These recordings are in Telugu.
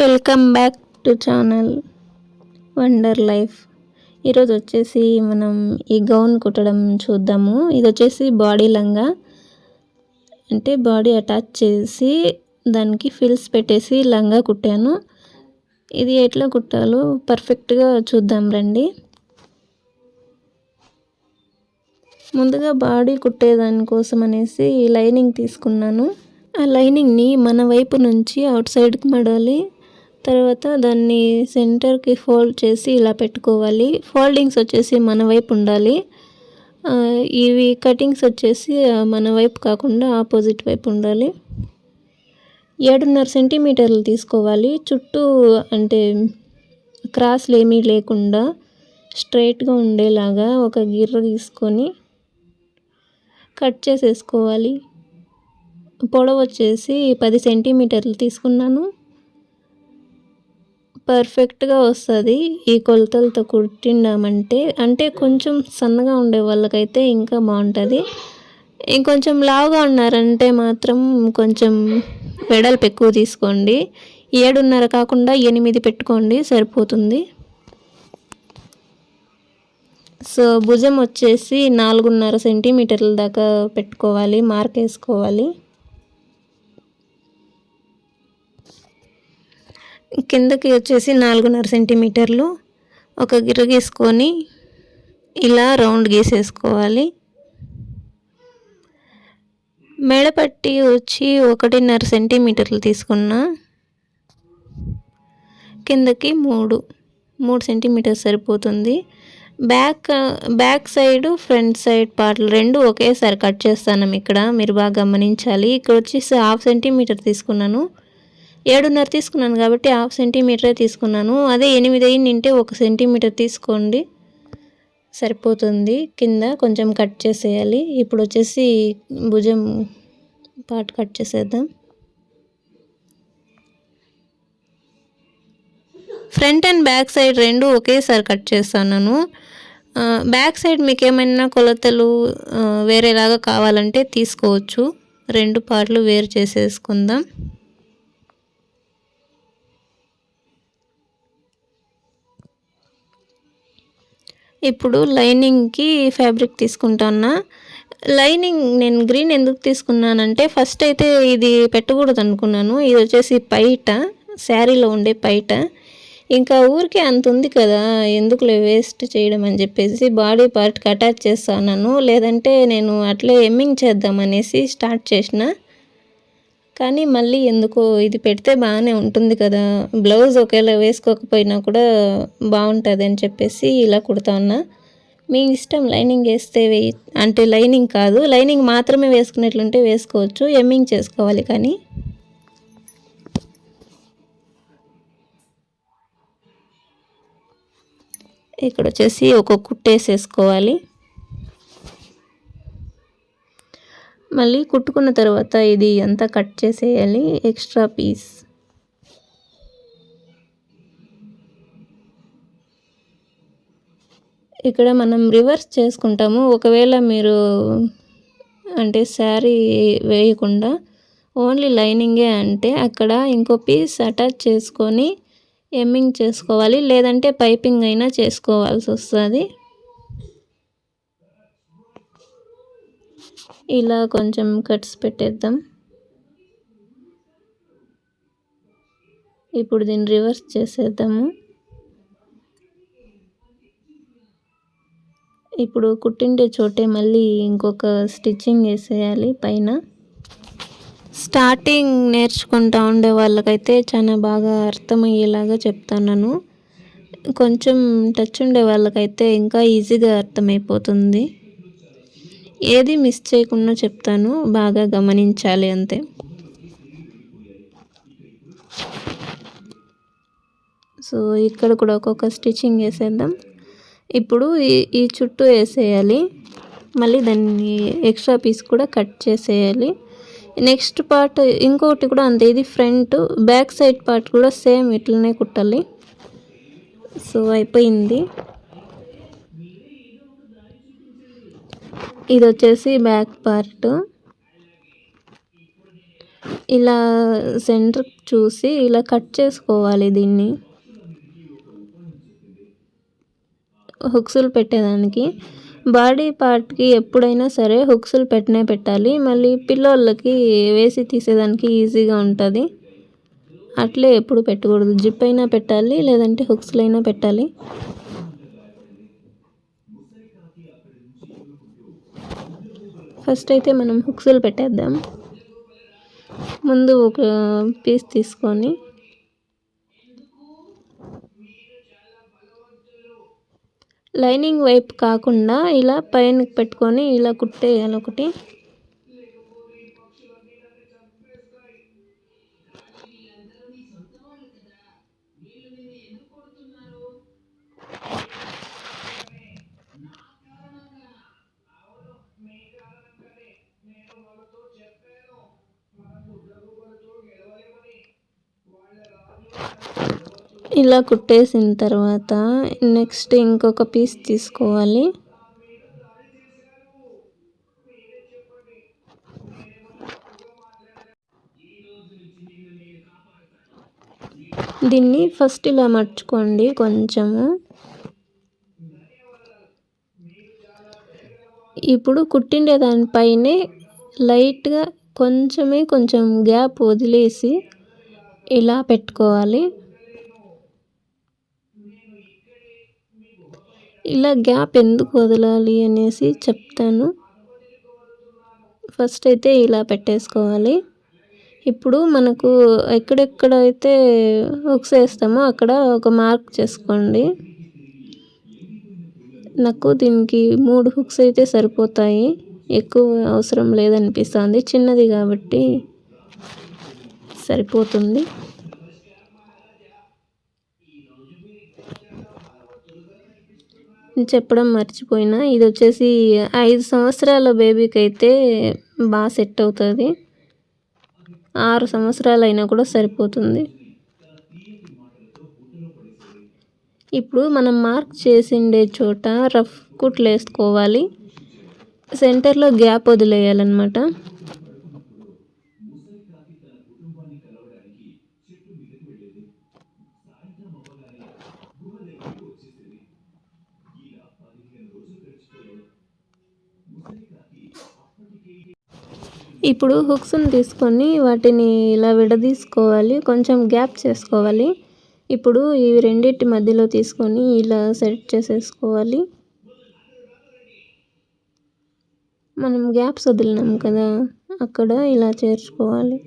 Welcome back to channel wonder life. ఈరోజు వచ్చేసి మనం ఈ గౌన్ కుట్టడం చూద్దాము. ఇది వచ్చేసి బాడీ లంగా, అంటే బాడీ అటాచ్ చేసి దానికి ఫిల్స్ పెట్టేసి లంగా కుట్టాను. ఇది ఎట్లా కుట్టాలో పర్ఫెక్ట్గా చూద్దాం రండి. ముందుగా బాడీ కుట్టేదానికోసం అనేసి లైనింగ్ తీసుకున్నాను. ఆ లైనింగ్ని మన వైపు నుంచి అవుట్ సైడ్కి మడాలి. తర్వాత దాన్ని సెంటర్కి ఫోల్డ్ చేసి ఇలా పెట్టుకోవాలి. ఫోల్డింగ్స్ వచ్చేసి మన వైపు ఉండాలి. ఇవి కటింగ్స్ వచ్చేసి మన వైపు కాకుండా ఆపోజిట్ వైపు ఉండాలి. 7.5 సెంటీమీటర్లు తీసుకోవాలి. చుట్టూ అంటే క్రాస్లు ఏమీ లేకుండా స్ట్రైట్గా ఉండేలాగా ఒక గిర్ర తీసుకొని కట్ చేసేసుకోవాలి. పొడవు వచ్చేసి 10 సెంటీమీటర్లు తీసుకున్నాను. పర్ఫెక్ట్గా వస్తుంది ఈ కొలతలతో కుట్టిండామంటే. అంటే కొంచెం సన్నగా ఉండే వాళ్ళకైతే ఇంకా బాగుంటుంది. ఇంకొంచెం లావుగా ఉన్నారంటే మాత్రం కొంచెం వెడల్పు ఎక్కువ తీసుకోండి. 7.5 కాకుండా 8 పెట్టుకోండి, సరిపోతుంది. సో భుజం వచ్చేసి 4.5 సెంటీమీటర్ల దాకా పెట్టుకోవాలి, మార్క్ వేసుకోవాలి. కిందకి వచ్చేసి 4.5 సెంటీమీటర్లు ఒక గిర్ర గీసుకొని ఇలా రౌండ్ గీసేసుకోవాలి. మెడపట్టి వచ్చి 1.5 సెంటీమీటర్లు తీసుకున్నా. కిందకి 3 సెంటీమీటర్ సరిపోతుంది. బ్యాక్ సైడ్ ఫ్రంట్ సైడ్ పార్ట్లు రెండు ఒకేసారి కట్ చేస్తాను. ఇక్కడ మీరు బాగా గమనించాలి. ఇక్కడ వచ్చేసి 1/2 సెంటీమీటర్ తీసుకున్నాను. 7.5 తీసుకున్నాను కాబట్టి 1/2 సెంటీమీటరే తీసుకున్నాను. అదే 8 అయిందంటే 1 సెంటీమీటర్ తీసుకోండి, సరిపోతుంది. కింద కొంచెం కట్ చేసేయాలి. ఇప్పుడు వచ్చేసి భుజం పార్ట్ కట్ చేసేద్దాం. ఫ్రంట్ అండ్ బ్యాక్ సైడ్ రెండు ఒకేసారి కట్ చేస్తున్నాను. బ్యాక్ సైడ్ మీకు ఏమైనా కొలతలు వేరేలాగా కావాలంటే తీసుకోవచ్చు. రెండు పార్ట్లు వేరు చేసేసుకుందాం. ఇప్పుడు లైనింగ్కి ఫ్యాబ్రిక్ తీసుకుంటున్నా. లైనింగ్ నేను గ్రీన్ ఎందుకు తీసుకున్నానంటే ఫస్ట్ అయితే ఇది పెట్టకూడదు అనుకున్నాను. ఇది వచ్చేసి పైట, శారీలో ఉండే పైట. ఇంకా ఊరికే అంత ఉంది కదా, ఎందుకులే వేస్ట్ చేయడం అని చెప్పేసి బాడీ పార్ట్కి అటాచ్ చేస్తున్నాను. లేదంటే నేను అట్లే ఎమ్మింగ్ చేద్దామనేసి స్టార్ట్ చేసిన. కానీ మళ్ళీ ఎందుకో ఇది పెడితే బాగానే ఉంటుంది కదా, బ్లౌజ్ ఒకవేళ వేసుకోకపోయినా కూడా బాగుంటుంది అని చెప్పేసి ఇలా కుడతా ఉన్నా. మీ ఇష్టం, లైనింగ్ వేస్తే అంటే లైనింగ్ కాదు, లైనింగ్ మాత్రమే వేసుకునేట్లుంటే వేసుకోవచ్చు, ఎమ్మింగ్ చేసుకోవాలి. కానీ ఇక్కడ వచ్చేసి ఒక కుట్టేసేసుకోవాలి. మళ్ళీ కుట్టుకున్న తర్వాత ఇది అంతా కట్ చేసేయాలి, ఎక్స్ట్రా పీస్. ఇక్కడ మనం రివర్స్ చేసుకుంటాము. ఒకవేళ మీరు అంటే శారీ వేయకుండా ఓన్లీ లైనింగే అంటే అక్కడ ఇంకో పీస్ అటాచ్ చేసుకొని ఎమ్మింగ్ చేసుకోవాలి, లేదంటే పైపింగ్ అయినా చేసుకోవాల్సి వస్తుంది. ఇలా కొంచెం కట్స్ పెట్టేద్దాం. ఇప్పుడు దీన్ని రివర్స్ చేసేద్దాము. ఇప్పుడు కుట్టిండే చోటే మళ్ళీ ఇంకొక స్టిచ్చింగ్ వేసేయాలి పైన. స్టార్టింగ్ నేర్చుకుంటూ ఉండే వాళ్ళకైతే చాలా బాగా అర్థమయ్యేలాగా చెప్తున్నాను. కొంచెం టచ్ ఉండే వాళ్ళకైతే ఇంకా ఈజీగా అర్థమైపోతుంది. ఏది మిస్ చేయకుండా చెప్తాను, బాగా గమనించాలి అంతే. సో ఇక్కడ కూడా ఒక్కొక్క స్టిచ్చింగ్ వేసేద్దాం. ఇప్పుడు ఈ చుట్టూ వేసేయాలి. మళ్ళీ దాన్ని ఎక్స్ట్రా పీస్ కూడా కట్ చేసేయాలి. నెక్స్ట్ పార్ట్ ఇంకొకటి కూడా అంతే. ఇది ఫ్రంట్, బ్యాక్ సైడ్ పార్ట్ కూడా సేమ్ ఇట్లనే కుట్టాలి. సో అయిపోయింది. ఇది వచ్చేసి బ్యాక్ పార్ట్. ఇలా సెంటర్ చూసి ఇలా కట్ చేసుకోవాలి దీన్ని హుక్స్లు పెట్టేదానికి. బాడీ పార్ట్‌కి ఎప్పుడైనా సరే హుక్స్లు పెట్టాలి. మళ్ళీ పిల్లోళ్ళకి వేసి తీసేదానికి ఈజీగా ఉంటుంది. అట్లే ఎప్పుడు పెట్టకూడదు. జిప్ అయినా పెట్టాలి, లేదంటే హుక్స్లైనా పెట్టాలి. ఫస్ట్ అయితే మనం హుక్స్లు పెట్టేద్దాం. ముందు ఒక పీస్ తీసుకొని లైనింగ్ వైపు కాకుండా ఇలా పైనకి పెట్టుకొని ఇలా కుట్టేయాలి ఒకటి. ఇలా కుట్టేసిన తర్వాత నెక్స్ట్ ఇంకొక పీస్ తీసుకోవాలి. దీన్ని ఫస్ట్ ఇలా మర్చుకోండి కొంచెము. ఇప్పుడు కుట్టిండే దానిపైనే లైట్గా కొంచెం గ్యాప్ వదిలేసి ఇలా పెట్టుకోవాలి. ఇలా గ్యాప్ ఎందుకు వదలాలి అనేసి చెప్తాను. ఫస్ట్ అయితే ఇలా పెట్టేసుకోవాలి. ఇప్పుడు మనకు ఎక్కడెక్కడైతే హుక్స్ వేస్తామో అక్కడ ఒక మార్క్ చేసుకోండి. నాకు దీనికి 3 హుక్స్ అయితే సరిపోతాయి, ఎక్కువ అవసరం లేదనిపిస్తుంది. చిన్నది కాబట్టి సరిపోతుంది. చెప్పడం మర్చిపోయినా, ఇది వచ్చేసి 5 సంవత్సరాల బేబీకి అయితే బాగా సెట్ అవుతుంది. 6 సంవత్సరాలైనా కూడా సరిపోతుంది. ఇప్పుడు మనం మార్క్ చేసిండే చోట రఫ్ కుట్లు వేసుకోవాలి. సెంటర్లో గ్యాప్ వదిలేయాలన్నమాట. ఇప్పుడు హుక్స్ని తీసుకొని వాటిని ఇలా విడదీసుకోవాలి, కొంచెం గ్యాప్ చేసుకోవాలి. ఇప్పుడు ఈ రెండింటి మధ్యలో తీసుకొని ఇలా సెట్ చేసేసుకోవాలి. మనం గ్యాప్స్ వదిలినాం కదా, అక్కడ ఇలా చేర్చుకోవాలి.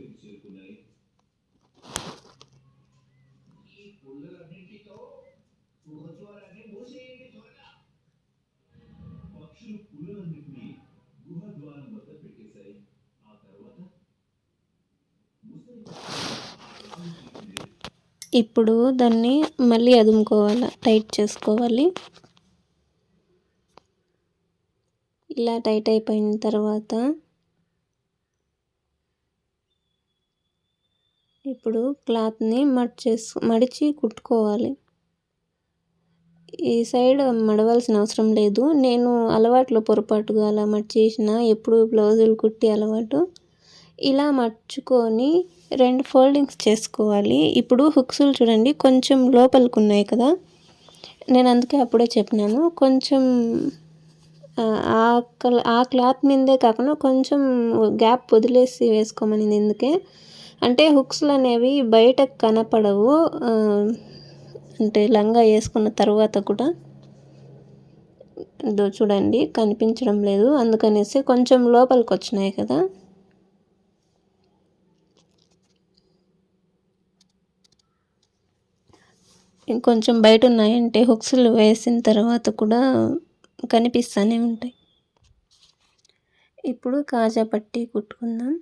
ఇప్పుడు దాన్ని మళ్ళీ అదుముకోవాలి, టైట్ చేసుకోవాలి. ఇలా టైట్ అయిపోయిన తర్వాత ఇప్పుడు క్లాత్ని మడిచి కుట్టుకోవాలి. ఈ సైడ్ మడవాల్సిన అవసరం లేదు. నేను అలవాట్లో పొరపాటుగా అలా మడిచేసిన, ఎప్పుడు బ్లౌజులు కుట్టి అలవాటు. ఇలా మర్చుకొని 2 ఫోల్డింగ్స్ చేసుకోవాలి. ఇప్పుడు హుక్స్లు చూడండి కొంచెం లోపలికి ఉన్నాయి కదా, నేను అందుకే అప్పుడే చెప్పినాను కొంచెం ఆ క్లాత్ మీదే కాకుండా కొంచెం గ్యాప్ వదిలేసి వేసుకోమనింది. ఎందుకే అంటే హుక్స్లు అనేవి బయటకు కనపడవు, అంటే లంగా వేసుకున్న తర్వాత కూడా చూడండి కనిపించడం లేదు, అందుకనేసి కొంచెం లోపలికి వచ్చినాయి కదా. ఇంకొంచెం బయట ఉన్నాయంటే హుక్స్లు వేసిన తర్వాత కూడా కనిపిస్తూనే ఉంటాయి. ఇప్పుడు కాజా పట్టి కుట్టుకుందాం.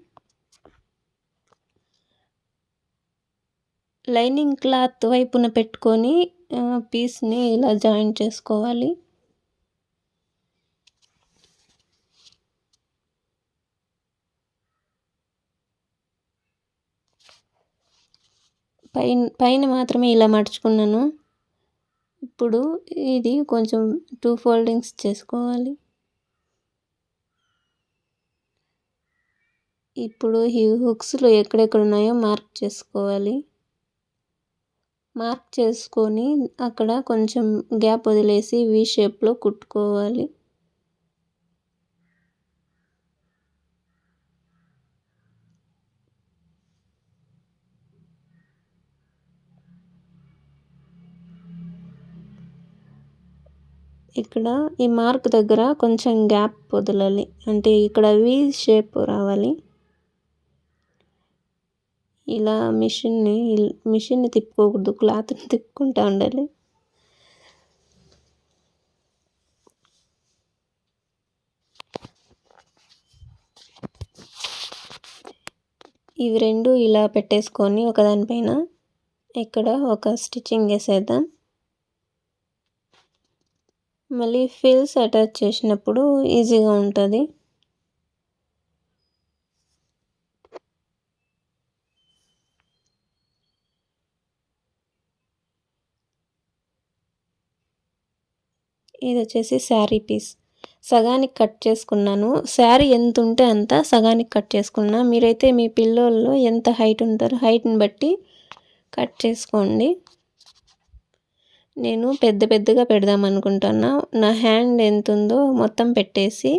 లైనింగ్ క్లాత్ వైపున పెట్టుకొని పీస్ని ఇలా జాయింట్ చేసుకోవాలి. పైన మాత్రమే ఇలా మడుచుకున్నాను. ఇప్పుడు ఇది కొంచెం 2 ఫోల్డింగ్స్ చేసుకోవాలి. ఇప్పుడు ఈ హుక్స్‌లో ఎక్కడెక్కడ ఉన్నాయో మార్క్ చేసుకోవాలి. మార్క్ చేసుకొని అక్కడ కొంచెం గ్యాప్ వదిలేసి వి షేప్‌లో కుట్టుకోవాలి. ఇక్కడ ఈ మార్క్ దగ్గర కొంచెం గ్యాప్ వదలాలి. అంటే ఇక్కడ వి షేప్ రావాలి. ఇలా మిషన్‌ని తిప్పుకోకూడదు. క్లాత్‌ని తిప్పుకుంటా ఉండాలి. ఇవి 2 ఇలా పెట్టేసుకొని ఒకదానిపైన ఇక్కడ ఒక స్టిచ్చింగ్ ఏసేద్దాం. మళ్ళీ ఫ్రిల్స్ అటాచ్ చేసినప్పుడు ఈజీగా ఉంటది. ఇదొచ్చేసి శారీ పీస్. సగానికి కట్ చేసుకున్నాను. శారీ ఎంతుంటే అంత సగానికి కట్ చేసుకున్నా. మీరైతే మీ పిల్లోళ్ళు ఎంత హైట్ ఉంటారో హైట్‌ని బట్టి కట్ చేసుకోండి. నేను పెద్దగా పెడదామనుకుంటున్నా. నా హ్యాండ్ ఎంతుందో మొత్తం పెట్టేసి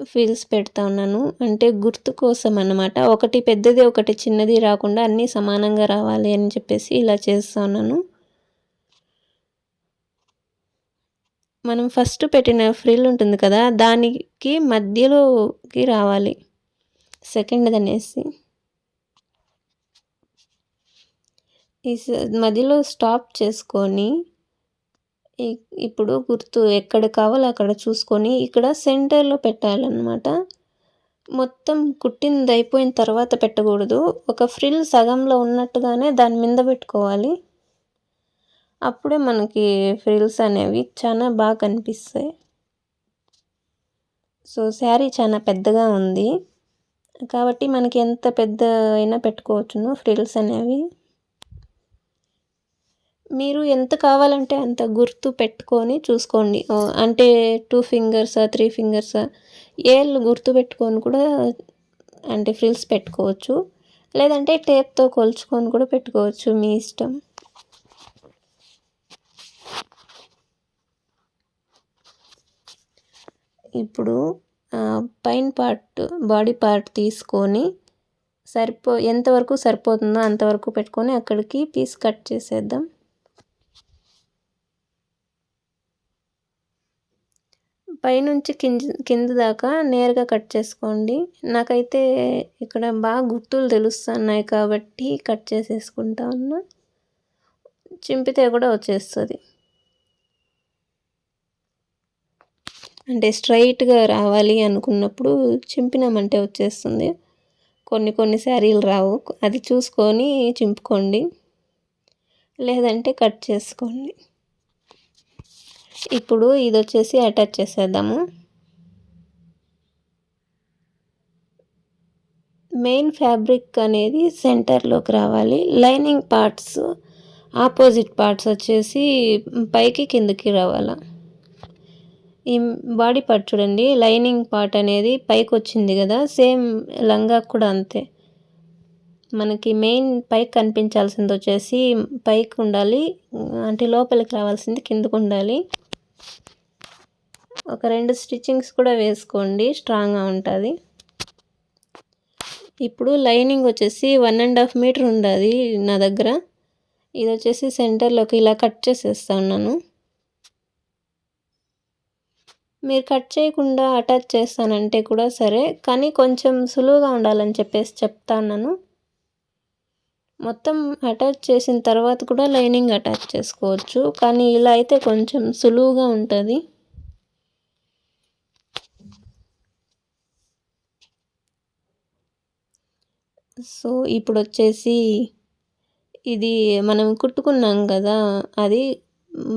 ఫ్రిల్స్ పెడతా ఉన్నాను. అంటే గుర్తు కోసం అన్నమాట. ఒకటి పెద్దది, ఒకటి చిన్నది రాకుండా అన్నీ సమానంగా రావాలి అని చెప్పేసి ఇలా చేస్తా ఉన్నాను. మనం ఫస్ట్ పెట్టిన ఫ్రిల్ ఉంటుంది కదా! దానికి మధ్యలోకి రావాలి. సెకండ్‌దనేసి. ఈ మధ్యలో స్టాప్ చేసుకొని ఇప్పుడు గుర్తు ఎక్కడ కావాలో అక్కడ చూసుకొని ఇక్కడ సెంటర్‌లో పెట్టాలన్నమాట. మొత్తం కుట్టింది అయిపోయిన తర్వాత పెట్టకూడదు. ఒక ఫ్రిల్ సగంలో ఉన్నట్టుగానే దాని మీద పెట్టుకోవాలి. అప్పుడే మనకి ఫ్రిల్స్ అనేవి చాలా బాగా కనిపిస్తాయి. సో, శారీ చాలా పెద్దగా ఉంది. కాబట్టి మనకి ఎంత పెద్ద అయినా పెట్టుకోవచ్చును ఫ్రిల్స్ అనేవి. మీరు ఎంత కావాలంటే అంత గుర్తు పెట్టుకొని చూసుకోండి. అంటే 2 ఫింగర్సా, 3 ఫింగర్సా ఏళ్ళు గుర్తు పెట్టుకొని కూడా అంటే ఫ్రిల్స్ పెట్టుకోవచ్చు. లేదంటే టేప్‌తో కొలుచుకొని కూడా పెట్టుకోవచ్చు. మీ ఇష్టం. ఇప్పుడు పైన పార్ట్ బాడీ పార్ట్ తీసుకొని ఎంతవరకు సరిపోతుందో అంతవరకు పెట్టుకొని అక్కడికి పీస్ కట్ చేసేద్దాం. పైనుంచి కింద దాకా నేరుగా కట్ చేసుకోండి. నాకైతే ఇక్కడ బాగా గుర్తులు తెలుస్తున్నాయి కాబట్టి కట్ చేసేసుకుంటా ఉన్నా. చింపితే కూడా వచ్చేస్తది. అంటే స్ట్రైట్‌గా రావాలి అనుకున్నప్పుడు చింపినామంటే వచ్చేస్తుంది. కొన్ని శారీలు రావు. అది చూసుకొని చింపుకోండి. లేదంటే కట్ చేసుకోండి. ఇప్పుడు ఇదొచ్చేసి అటాచ్ చేసేద్దాము. మెయిన్ ఫ్యాబ్రిక్ అనేది సెంటర్‌లోకి రావాలి. లైనింగ్ పార్ట్స్ ఆపోజిట్ పార్ట్స్ వచ్చేసి పైకి కిందకి రావాలా. ఈ బాడీ పార్ట్ చూడండి. లైనింగ్ పార్ట్ అనేది పైకొచ్చింది కదా! సేమ్ లంగాకు కూడా అంతే. మనకి మెయిన్ పైకి కనిపించాల్సింది వచ్చేసి పైకి ఉండాలి. అంటే లోపలికి రావాల్సింది కిందకు ఉండాలి. ఒక 2 స్టిచ్చింగ్స్ కూడా వేసుకోండి. స్ట్రాంగ్‌గా ఉంటుంది. ఇప్పుడు లైనింగ్ వచ్చేసి 1.5 మీటర్ ఉండాది నా దగ్గర. ఇది వచ్చేసి సెంటర్‌లోకి ఇలా కట్ చేసేస్తా ఉన్నాను. మీరు కట్ చేయకుండా అటాచ్ చేస్తానంటే కూడా సరే, కానీ కొంచెం సులువుగా ఉండాలని చెప్పేసి చెప్తా ఉన్నాను. మొత్తం అటాచ్ చేసిన తర్వాత కూడా లైనింగ్ అటాచ్ చేసుకోవచ్చు. కానీ ఇలా అయితే కొంచెం సులువుగా ఉంటుంది. సో, ఇప్పుడొచ్చేసి ఇది మనం కుట్టుకున్నాం కదా! అది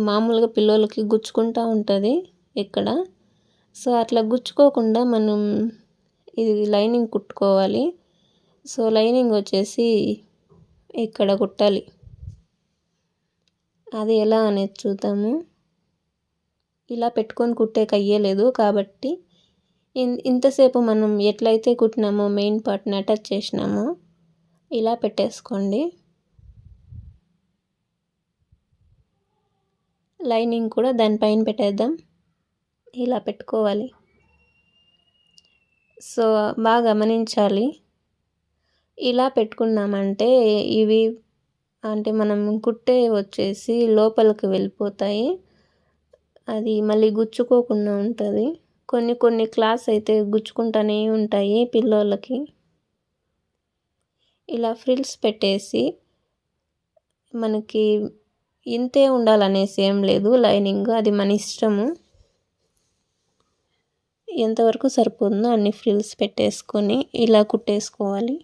మామూలుగా పిల్లోలకి గుచ్చుకుంటా ఉంటుంది ఇక్కడ. సో, అట్లా గుచ్చుకోకుండా మనం ఇది లైనింగ్ కుట్టుకోవాలి. సో, లైనింగ్ వచ్చేసి ఇక్కడ కుట్టాలి. అది ఎలా అనేది చూద్దాము. ఇలా పెట్టుకొని కుట్టేకి అయ్యేలేదు కాబట్టి ఇంతసేపు మనం ఎట్లయితే కుట్టినామో మెయిన్ పార్ట్‌ని అటాచ్ చేసినామో ఇలా పెట్టేసుకోండి. లైనింగ్ కూడా దానిపైన పెట్టేద్దాం. ఇలా పెట్టుకోవాలి. సో, బాగా గమనించాలి. ఇలా పెట్టుకున్నామంటే ఇవి అంటే మనం కుట్టే వచ్చేసి లోపలికి వెళ్ళిపోతాయి. అది మళ్ళీ గుచ్చుకోకుండా ఉంటది. కొన్ని కొన్ని క్లాత్స్ అయితే గుచ్చుకుంటానే ఉంటాయి పిల్లోళ్ళకి. ఇలా ఫ్రిల్స్ పెట్టేసి మనకి ఇంతే ఉండాలనేసి ఏం లేదు లైనింగ్. అది మన ఇష్టము. ఎంతవరకు సరిపోతుందో అన్ని ఫ్రిల్స్ పెట్టేసుకొని ఇలా కుట్టేసుకోవాలి.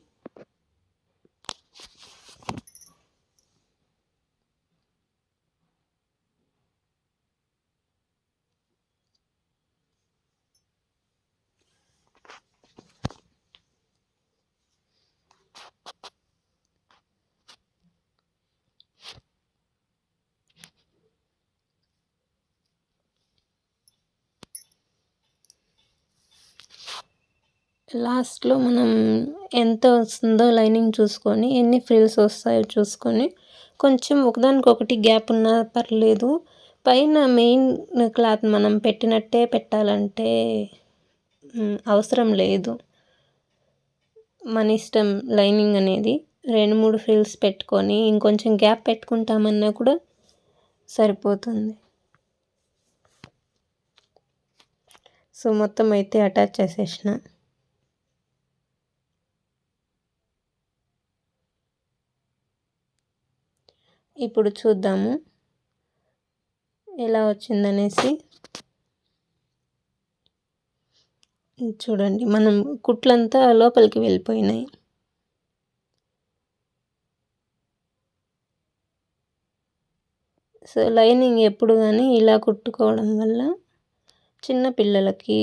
లాస్ట్‌లో మనం ఎంత వస్తుందో లైనింగ్ చూసుకొని, ఎన్ని ఫ్రిల్స్ వస్తాయో చూసుకొని, కొంచెం ఒకదానికొకటి గ్యాప్ ఉన్నా పర్లేదు. పైన మెయిన్ క్లాత్ మనం పెట్టినట్టే పెట్టాలంటే అవసరం లేదు. మన ఇష్టం లైనింగ్ అనేది. 2, 3 ఫ్రిల్స్ పెట్టుకొని ఇంకొంచెం గ్యాప్ పెట్టుకుంటామన్నా కూడా సరిపోతుంది. సో, మొత్తం అయితే అటాచ్ చేసేసిన. ఇప్పుడు చూద్దాము ఎలా వచ్చిందనేసి. చూడండి మనం కుట్లంతా లోపలికి వెళ్ళిపోయినాయి. సో, లైనింగ్ ఎప్పుడు గానీ ఇలా కుట్టుకోవడం వల్ల చిన్న పిల్లలకి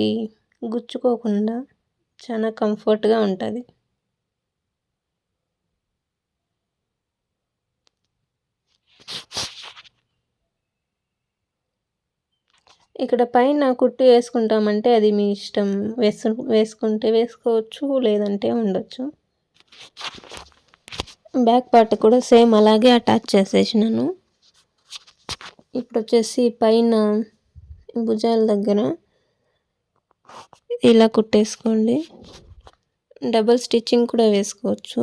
గుచ్చుకోకుండా చాలా కంఫర్ట్‌గా ఉంటది. ఇక్కడ పైన కుట్టు వేసుకుంటామంటే అది మీ ఇష్టం. వేసుకుంటే వేసుకోవచ్చు, లేదంటే ఉండొచ్చు. బ్యాక్ పార్ట్ కూడా సేమ్ అలాగే అటాచ్ చేసేసినాను. ఇప్పుడొచ్చేసి పైన భుజాల దగ్గర ఇలా కుట్టేసుకోండి. డబుల్ స్టిచ్చింగ్ కూడా వేసుకోవచ్చు.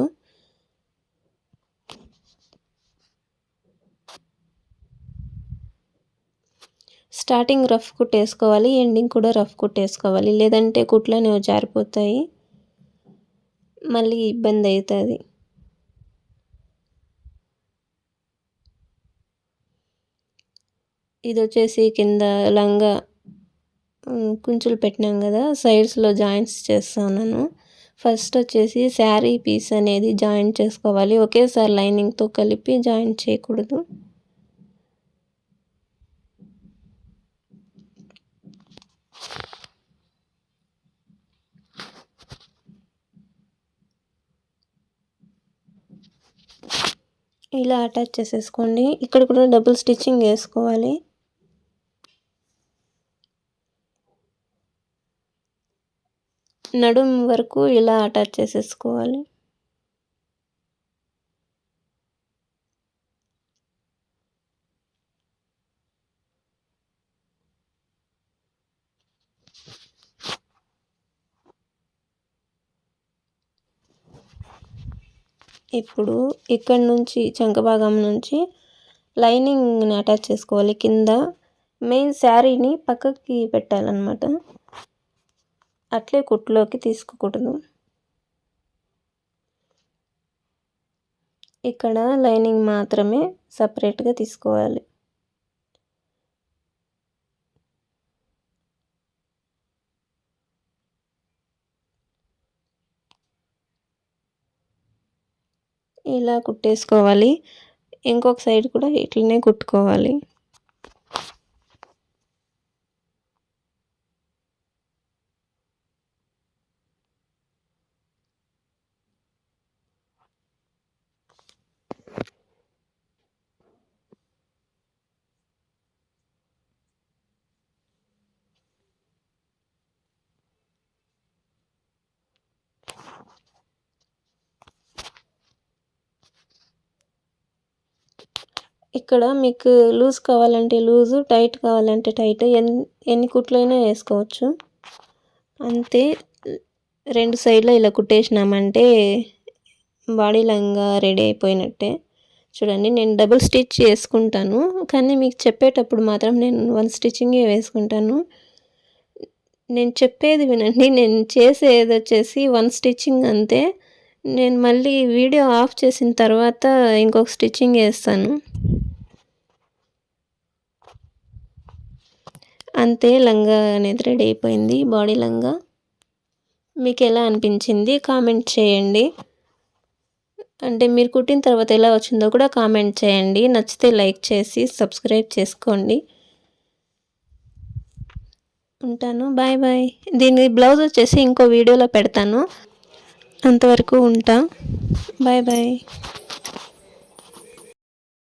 స్టార్టింగ్ రఫ్ కుట్టేసుకోవాలి. ఎండింగ్ కూడా రఫ్ కుట్టేసుకోవాలి. లేదంటే కుట్లనేవి జారిపోతాయి. మళ్ళీ ఇబ్బంది అవుతుంది. ఇది వచ్చేసి కింద లంగా కుంచులు పెట్టినాం కదా, సైడ్స్లో జాయింట్స్ చేస్తున్నాను. ఫస్ట్ వచ్చేసి శారీ పీస్ అనేది జాయింట్ చేసుకోవాలి. ఒకేసారి లైనింగ్తో కలిపి జాయింట్ చేయకూడదు. ఇలా అటాచ్ చేసేసుకోండి. ఇక్కడ కూడా డబుల్ స్టిచ్చింగ్ వేసుకోవాలి. నడుం వరకు ఇలా అటాచ్ చేసేసుకోవాలి. ఇప్పుడు ఇక్కడ నుంచి చంక భాగం నుంచి లైనింగ్ని అటాచ్ చేసుకోవాలి. కింద మెయిన్ శారీని పక్కకి పెట్టాలన్నమాట. అట్లే కుట్లోకి తీసుకోకూడదు. ఇక్కడ లైనింగ్ మాత్రమే సపరేట్గా తీసుకోవాలి. ఇలా కుట్టేసుకోవాలి. ఇంకొక సైడ్ కూడా ఇట్లనే కుట్టుకోవాలి. ఇక్కడ మీకు లూజ్ కావాలంటే లూజు, టైట్ కావాలంటే టైట్, ఎన్ని కుట్లైనా వేసుకోవచ్చు. అంతే, 2 సైడ్‌లో ఇలా కుట్టేసినామంటే బాడీ లంగా రెడీ అయిపోయినట్టే. చూడండి, నేను డబుల్ స్టిచ్ చేసుకుంటాను, కానీ మీకు చెప్పేటప్పుడు మాత్రం నేను 1 స్టిచ్చింగే వేసుకుంటాను. నేను చెప్పేది వినండి. నేను చేసేదొచ్చేసి 1 స్టిచ్చింగ్ అంతే. నేను మళ్ళీ వీడియో ఆఫ్ చేసిన తర్వాత ఇంకొక స్టిచ్చింగ్ ఏస్తాను. అంతే, లంగా అనేది రెడీ అయిపోయింది, బాడీ లంగా. మీకెలా అనిపించింది కామెంట్ చేయండి. అంటే మీరు కుట్టిన తర్వాత ఎలా వచ్చిందో కూడా కామెంట్ చేయండి. నచ్చితే లైక్ చేసి సబ్స్క్రైబ్ చేసుకోండి. ఉంటాను. Bye bye. దీని బ్లౌజ్ వచ్చేసి ఇంకో వీడియోలో పెడతాను. అంతవరకు ఉంటా. Bye bye.